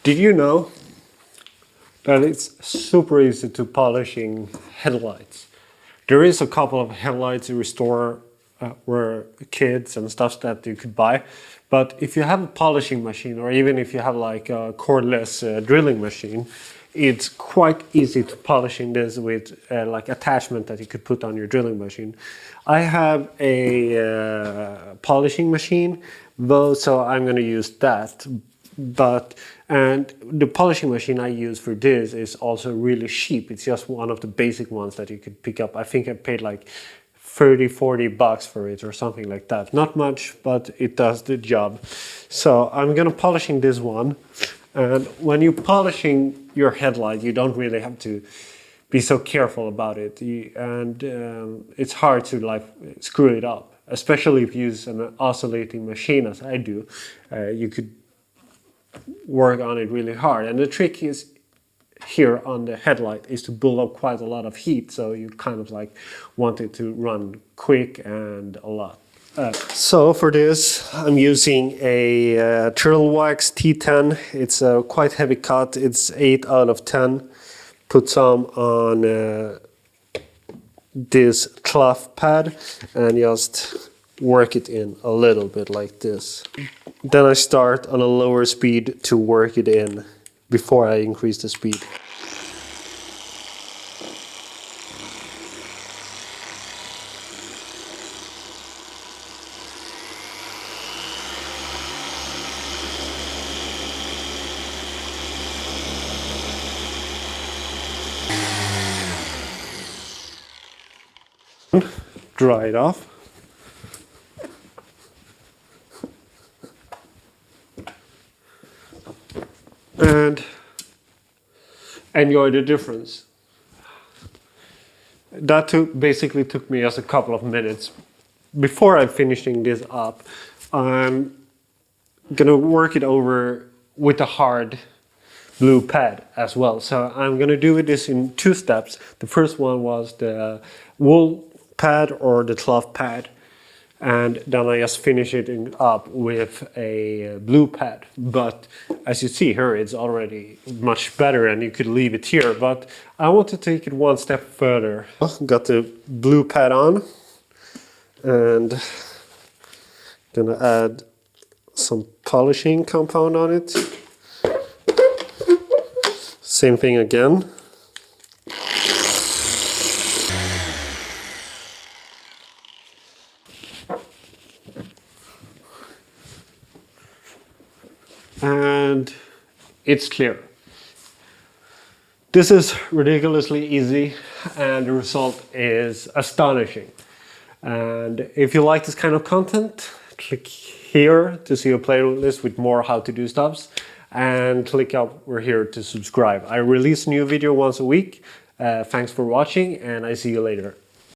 Did you know that it's super easy to polishing headlights? There is a couple of headlights in store where kids and stuff that you could buy, but if you have a polishing machine, or even if you have like a cordless drilling machine, it's quite easy to polishing this with like attachment that you could put on your drilling machine. I have a polishing machine, though, so I'm going to use that. And the polishing machine I use for this is also really cheap. It's just one of the basic ones that you could pick up. I think I paid like 30-40 bucks for it or something like that. Not much, but it does the job. So I'm gonna polishing this one. And when you're polishing your headlight, you don't really have to be so careful about it. It's hard to like screw it up, especially if you use an oscillating machine as I do. You could work on it really hard, and the trick is here on the headlight is to build up quite a lot of heat, so you kind of like want it to run quick and a lot. So for this I'm using a Turtle Wax T10. It's a quite heavy cut. It's 8 out of 10. Put some on this cloth pad and just work it in a little bit like this. Then I start on a lower speed to work it in before I increase the speed. Dry it off. And enjoy the difference. That basically took me just a couple of minutes. Before I'm finishing this up, I'm gonna work it over with a hard blue pad as well. So I'm gonna do this in 2 steps. The first one was the wool pad or the cloth pad, and then I just finish it up with a blue pad. But as you see here, it's already much better, and you could leave it here, but I want to take it one step further. Got the blue pad on, and gonna add some polishing compound on it. Same thing again. And it's clear. This is ridiculously easy, and the result is astonishing. And if you like this kind of content, click here to see a playlist with more how to do stuffs, and click over here to subscribe. I release a new video once a week. Thanks for watching, and I see you later.